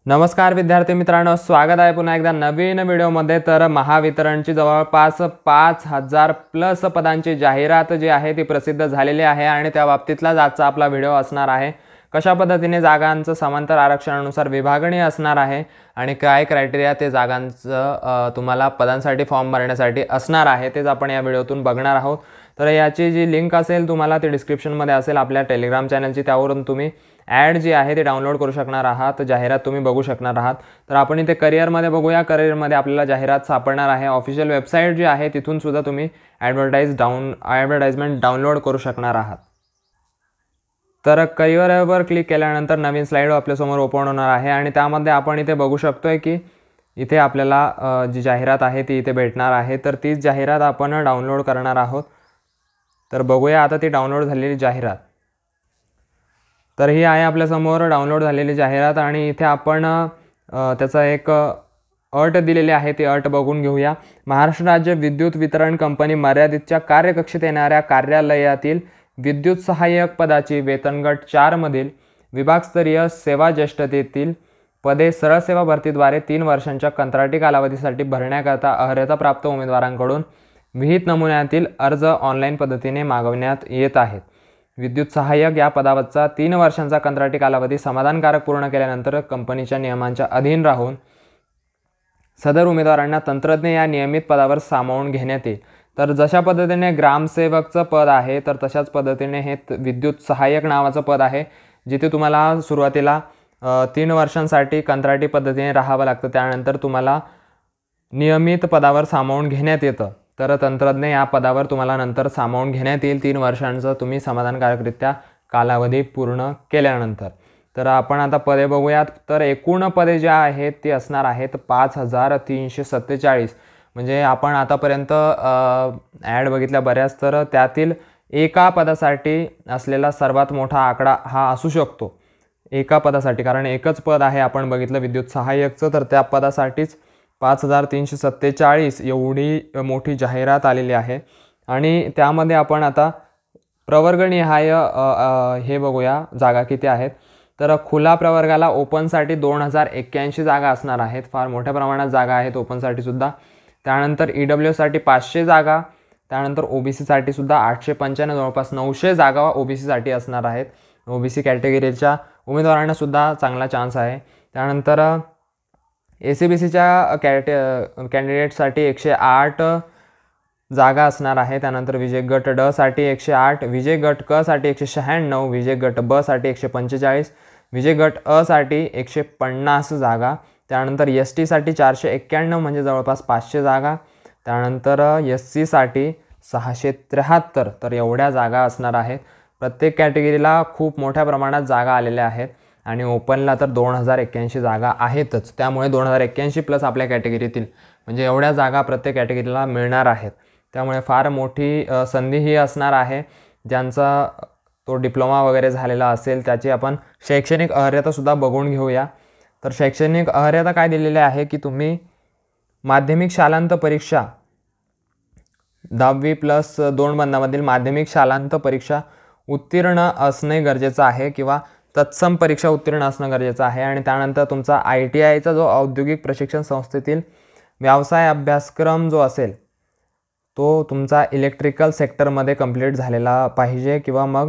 नमस्कार विद्यार्थी मित्रांनो, स्वागत आहे पुन्हा एकदा नवीन व्हिडिओमध्ये। तर महावितरणची जवळपास 5000 प्लस पदांची जाहिरात जी आहे ती प्रसिद्ध झालेली आहे आणि त्या बाबतीतला आजचा आपला व्हिडिओ असणार आहे। कशा पद्धतीने जागांचं समांतर आरक्षणानुसार विभागणी असणार आहे आणि काय क्रायटेरिया ते जागांचं तुम्हाला पदांसाठी फॉर्म भरण्यासाठी असणार आहे तेच आपण या व्हिडिओतून बघणार आहोत। तर याची जी लिंक असेल तुम्हाला ती डिस्क्रिप्शनमध्ये असेल आपल्या टेलिग्राम चॅनलची, त्यावरून तुम्ही ॲड जी आहे ते डाउनलोड करू शकणार आहात, जाहिरात तुम्ही बघू शकणार आहात। तर आपण इथे करिअरमध्ये बघूया। करिअरमध्ये आपल्याला जाहिरात सापडणार आहे। ऑफिशियल वेबसाईट जी आहे तिथून सुद्धा तुम्ही ॲडव्हर्टाइजमेंट डाउनलोड करू शकणार आहात। तर करिअरवर क्लिक केल्यानंतर नवीन स्लाइड आपल्यासमोर ओपन होणार आहे आणि त्यामध्ये आपण इथे बघू शकतोय की इथे आपल्याला जी जाहिरात आहे ती इथे भेटणार आहे। तर तीच जाहिरात आपण डाउनलोड करणार आहोत। तर बघूया आता ती डाउनलोड झालेली जाहिरात। तर ही आहे आपल्यासमोर डाउनलोड झालेली जाहिरात आणि इथे आपण त्याचा एक अट दिलेली आहे, ती अट बघून घेऊया। महाराष्ट्र राज्य विद्युत वितरण कंपनी मर्यादितच्या कार्यकक्षेत येणाऱ्या कार्यालयातील विद्युत सहाय्यक पदाची वेतनगट 4 मधील विभागस्तरीय सेवा ज्येष्ठतेतील पदे सरळ सेवा भरतीद्वारे 3 वर्षांच्या कंत्राटी कालावधीसाठी भरण्याकरता अर्हता प्राप्त उमेदवारांकडून विहित नमुन्यातील अर्ज ऑनलाईन पद्धतीने मागवण्यात येत आहेत। विद्युत सहाय्यक या पदावरचा 3 वर्षांचा कंत्राटी कालावधी समाधानकारक पूर्ण केल्यानंतर कंपनीच्या नियमांच्या अधीन राहून सदर उमेदवारांना तंत्रज्ञ या नियमित पदावर सामावून घेण्यात येईल। तर जशा पद्धतीने ग्रामसेवकचं पद आहे तर तशाच पद्धतीने हे विद्युत सहाय्यक नावाचं पद आहे, जिथे तुम्हाला सुरुवातीला 3 वर्षांसाठी कंत्राटी पद्धतीने राहावं लागतं, त्यानंतर तुम्हाला नियमित पदावर सामावून घेण्यात येतं। तर तंत्रज्ञ या पदावर तुम्हाला नंतर सामावून घेण्यात येईल 3 वर्षांचा तुम्ही समाधानकारकरित्या कालावधी पूर्ण केल्यानंतर। तर आपण आता पदे बघूयात। तर एकूण पदे जे आहेत ती असणार आहेत 5347। म्हणजे आपण आतापर्यंत ॲड बघितल्या बऱ्याच, तर त्यातील एका पदासाठी असलेला सर्वात मोठा आकडा हा असू शकतो, एका पदासाठी, कारण एकच पद आहे आपण बघितलं विद्युत सहाय्यकचं, तर त्या पदासाठीच 5347 एवढी मोठी जाहिरात आलेली आहे। आणि त्यामध्ये आपण आता प्रवर्गनिहाय हे बघूया जागा किती आहेत। तर खुला प्रवर्गाला ओपनसाठी 2081 जागा असणार आहेत, फार मोठ्या प्रमाणात जागा आहेत ओपनसाठी सुद्धा। त्यानंतर EW साठी 500 जागा, त्यानंतर OBC साठी सुद्धा 895, जवळपास 900 जागा OBC साठी असणार आहेत। OBC कॅटेगरीच्या उमेदवारांना सुद्धा चांगला चान्स आहे। त्यानंतर ACBCच्या कॅन्डिडेटसाठी 108 जागा असणार आहे। त्यानंतर विजय गट ड साठी 108, विजय गट क साठी 196, विजय गट ब साठी 145, विजय गट अ साठी 150 जागा। त्यानंतर ST साठी 491, म्हणजे जवळपास 500 जागा। त्यानंतर SC साठी 673, तर एवढ्या जागा असणार आहेत। प्रत्येक कॅटेगरीला खूप मोठ्या प्रमाणात जागा आलेल्या आहेत आणि ओपनला तर 2081 जागा आहेतच, त्यामुळे 2081 प्लस आपल्या कॅटेगरीतील म्हणजे एवढ्या जागा प्रत्येक कॅटेगरीला मिळणार आहेत। त्यामुळे फार मोठी संधी ही असणार आहे। ज्यांचा तो डिप्लोमा वगैरे झालेला असेल त्याची आपण शैक्षणिक अर्हतासुद्धा बघून घेऊया। तर शैक्षणिक अर्हता काय दिलेली आहे की तुम्ही माध्यमिक शालांत परीक्षा 10वी+2 बंधामधील माध्यमिक शालांत परीक्षा उत्तीर्ण असणे गरजेचं आहे किंवा तत्सम परीक्षा उत्तीर्ण असणं गरजेचं आहे। आणि त्यानंतर तुमचा ITIचा जो औद्योगिक प्रशिक्षण संस्थेतील व्यवसाय अभ्यासक्रम जो असेल तो तुमचा इलेक्ट्रिकल सेक्टरमध्ये कंप्लीट झालेला पाहिजे, किंवा मग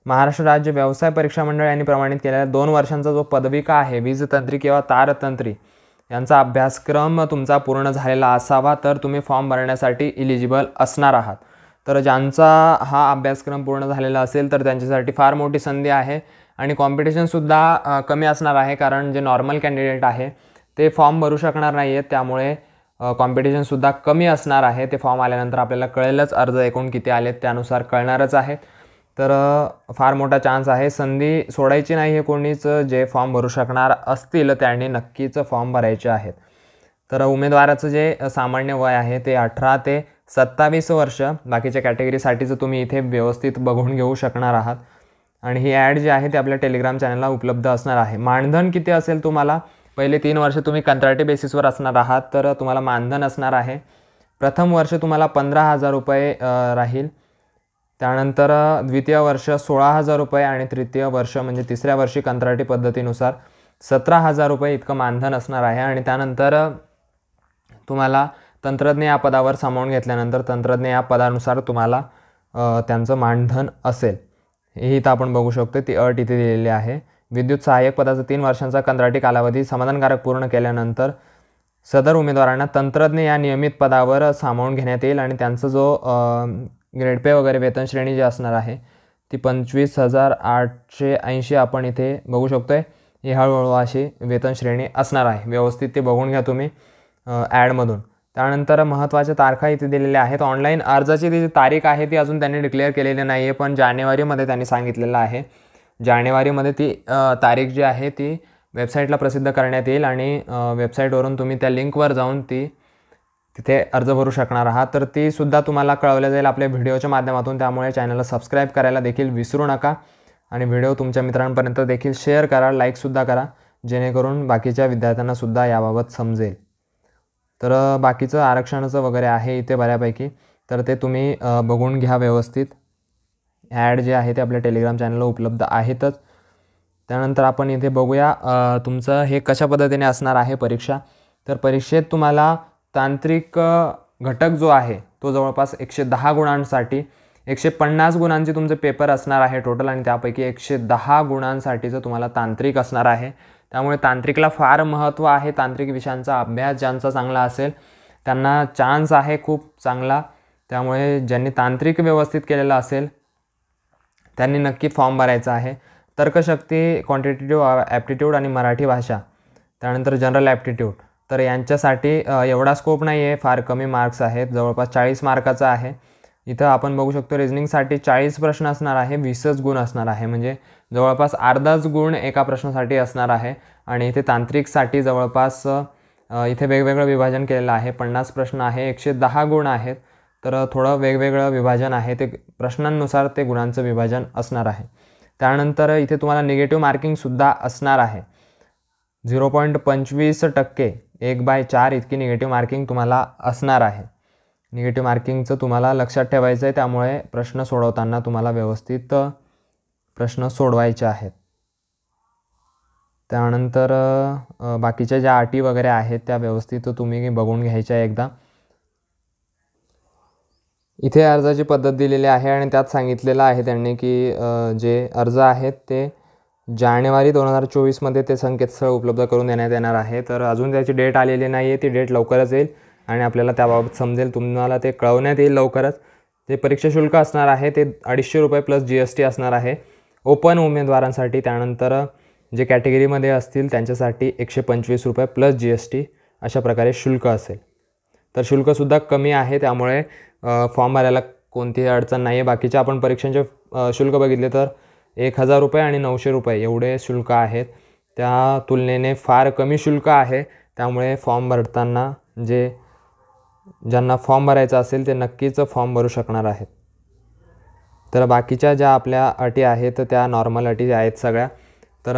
महाराष्ट्र राज्य व्यवसाय परीक्षा मंडळ यांनी प्रमाणित केलेला 2 वर्षांचा जो पदविका आहे वीजतंत्री किंवा तारतंत्री यांचा अभ्यासक्रम तुमचा पूर्ण झालेला असावा, तर तुम्ही फॉर्म भरण्यासाठी इलिजिबल असणार आहात। तर ज्यांचा हा अभ्यासक्रम पूर्ण झालेला असेल तर त्यांच्यासाठी फार मोठी संधी आहे आणि कॉम्पिटिशनसुद्धा कमी असणार आहे, कारण जे नॉर्मल कॅन्डिडेट आहे ते फॉर्म भरू शकणार नाही आहेत, त्यामुळे कॉम्पिटिशनसुद्धा कमी असणार आहे। ते फॉर्म आल्यानंतर आपल्याला कळेलच, अर्ज एकूण किती आलेत त्यानुसार कळणारच आहे। तर फार मोठा चान्स आहे, संधी सोडायची नाही आहे कोणीच। जे फॉर्म भरू शकणार असतील त्यांनी नक्कीच फॉर्म भरायचे आहेत। तर उमेदवाराचं जे सामान्य वय आहे ते 18 ते 27 वर्ष, बाकीच्या कॅटेगरीसाठीचं तुम्ही इथे व्यवस्थित बघून घेऊ शकणार आहात। आणि ही ॲड जी आहे ती आपल्या टेलिग्राम चॅनलला उपलब्ध असणार आहे। मानधन किती असेल तुम्हाला, पहिले 3 वर्ष तुम्ही कंत्राटी बेसिसवर असणार आहात तर तुम्हाला मानधन असणार आहे। प्रथम वर्ष तुम्हाला 15,000 रुपये राहील, त्यानंतर द्वितीय वर्ष 16,000 रुपये आणि तृतीय वर्ष म्हणजे तिसऱ्या वर्षी कंत्राटी पद्धतीनुसार 17,000 रुपये इतकं मानधन असणार आहे. आणि त्यानंतर तुम्हाला तंत्रज्ञ या पदावर सामावून घेतल्यानंतर तंत्रज्ञ या पदानुसार तुम्हाला त्यांचं मानधन असेल. हे इथं आपण बघू शकतो, ती अट इथे दिलेली आहे. विद्युत सहाय्यक पदाचा 3 वर्षांचा कंत्राटी कालावधी समाधानकारक पूर्ण केल्यानंतर सदर उमेदवारांना तंत्रज्ञ या नियमित पदावर सामावून घेण्यात येईल. आणि त्यांचं जो ग्रेड पे वगैरे वेतन श्रेणी जी असणार आहे ती 25,880 आपण इथे बघू शकतो आहे. ही हळूहळू अशी वेतन श्रेणी असणार आहे. व्यवस्थित ते बघून घ्या तुम्ही ॲडमधून. त्यानंतर महत्त्वाच्या तारखा इथे दिलेल्या आहेत. ऑनलाईन अर्जाची जी तारीख आहे ती अजून त्यांनी डिक्लेअर केलेली नाही आहे, पण जानेवारीमध्ये त्यांनी सांगितलेलं आहे. जानेवारीमध्ये ती तारीख जी आहे ती वेबसाईटला प्रसिद्ध करण्यात येईल. आणि वेबसाईटवरून तुम्ही त्या लिंकवर जाऊन तिथे अर्ज भरू शकणार आहात. तर तीसुद्धा तुम्हाला कळवल्या जाईल आपल्या व्हिडिओच्या माध्यमातून. त्यामुळे चॅनलला सबस्क्राईब करायला देखील विसरू नका. आणि व्हिडिओ तुमच्या मित्रांपर्यंत देखील शेअर करा, लाईकसुद्धा करा, जेणेकरून बाकीच्या विद्यार्थ्यांनासुद्धा याबाबत समजेल. तर बाकीचं आरक्षणाचं वगैरे आहे इथे बऱ्यापैकी, तर ते तुम्ही बघून घ्या व्यवस्थित. ॲड जे आहे ते आपल्या टेलिग्राम चॅनलला उपलब्ध आहेतच. त्यानंतर आपण इथे बघूया तुमचं हे कशा पद्धतीने असणार आहे परीक्षा. तर परीक्षेत तुम्हाला तांत्रिक घटक जो आहे तो जवळपास 110 गुणांसाठी 150 गुणांचे तुमचे पेपर असणार आहे टोटल. आणि त्यापैकी 110 गुणांसाठीचं तुम्हाला तांत्रिक असणार आहे. त्यामुळे तांत्रिकला फार महत्त्व आहे. तांत्रिक विषयांचा अभ्यास ज्यांचा चांगला असेल त्यांना चान्स आहे खूप चांगला. त्यामुळे ज्यांनी तांत्रिक व्यवस्थित केलेलं असेल त्यांनी नक्की फॉर्म भरायचा आहे. तर्कशक्ती, क्वांटिटेटिव्ह ॲप्टिट्यूड आणि मराठी भाषा, त्यानंतर जनरल ॲप्टिट्यूड, तर यांच्यासाठी एवढा स्कोप नाही आहे, फार कमी मार्क्स आहेत, जवळपास 40 मार्काचा आहे. इथं आपण बघू शकतो रिजनिंगसाठी 40 प्रश्न असणार आहे, 20च गुण असणार आहे, म्हणजे जवळपास अर्धाच गुण एका प्रश्नासाठी असणार आहे. आणि इथे तांत्रिकसाठी जवळपास इथे वेगवेगळं विभाजन केलेलं आहे. 50 प्रश्न आहे, 110 गुण आहेत, तर थोडं वेगवेगळं विभाजन आहे. ते प्रश्नांनुसार ते गुणांचं विभाजन असणार आहे. त्यानंतर इथे तुम्हाला निगेटिव्ह मार्किंगसुद्धा असणार आहे. 0.25% 1/4 इतकी निगेटिव्ह मार्किंग तुम्हाला असणार आहे. निगेटिव्ह मार्किंगचं तुम्हाला लक्षात ठेवायचं आहे. त्यामुळे प्रश्न सोडवताना तुम्हाला व्यवस्थित प्रश्न सोडवायचे आहेत. त्यानंतर बाकीच्या ज्या अटी वगैरे आहेत त्या व्यवस्थित तुम्ही बघून घ्यायच्या एकदा. इथे अर्जाची पद्धत दिलेली आहे आणि त्यात सांगितलेलं आहे त्यांनी की जे अर्ज आहेत ते जानेवारी 2024मध्ये ते संकेतस्थळ उपलब्ध करून देण्यात येणार आहे. तर अजून त्याची डेट आलेली नाही आहे, ती डेट लवकरच येईल आणि आपल्याला त्याबाबत समजेल, तुम्हाला ते कळवण्यात येईल लवकरच. ते परीक्षा शुल्क असणार आहे ते 250 रुपये प्लस GST असणार आहे ओपन उमेदवारांसाठी. त्यानंतर जे कॅटेगरीमध्ये असतील त्यांच्यासाठी 125 रुपये प्लस GST अशा प्रकारे शुल्क असेल. तर शुल्कसुद्धा कमी आहे, त्यामुळे फॉर्म भरायला कोणतीही अडचण नाही आहे. बाकीचे आपण परीक्षांचे शुल्क बघितले तर 1000 रुपये आणि 900 रुपये एवढे शुल्क आहेत. त्या तुलनेने फार कमी शुल्क आहे. त्यामुळे फॉर्म भरताना ज्यांना फॉर्म भरायचा असेल ते नक्कीच फॉर्म भरू शकणार आहेत. तर बाकीच्या ज्या आपल्या अटी आहेत त्या नॉर्मल अटी आहेत सगळ्या. तर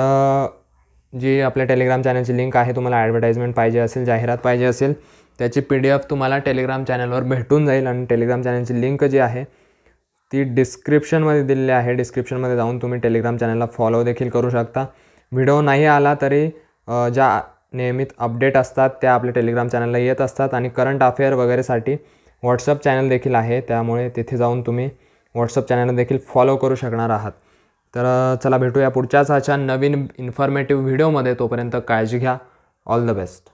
जी आपल्या टेलिग्राम चॅनलची लिंक आहे, तुम्हाला ॲडव्हर्टाइजमेंट पाहिजे असेल, जाहिरात पाहिजे असेल, त्याची PDF तुम्हाला टेलिग्राम चॅनलवर भेटून जाईल. आणि टेलिग्राम चॅनलची लिंक जी आहे ती डिस्क्रिप्शनमध्ये दिलेली आहे. डिस्क्रिप्शनमध्ये जाऊन तुम्ही टेलिग्राम चॅनलला फॉलो देखील करू शकता. व्हिडिओ नाही आला तरी ज्या नियमित अपडेट असतात त्या आपल्या टेलिग्राम चॅनलला येत असतात. आणि करंट अफेअर वगैरेसाठी व्हॉट्सअप चॅनल देखील आहे, त्यामुळे तिथे जाऊन तुम्ही व्हॉट्सअप चॅनलला देखील फॉलो करू शकणार आहात. तर चला भेटूया पुढच्याच अशा नवीन इन्फॉर्मेटिव्ह व्हिडिओमध्ये. तोपर्यंत काळजी घ्या. All the best.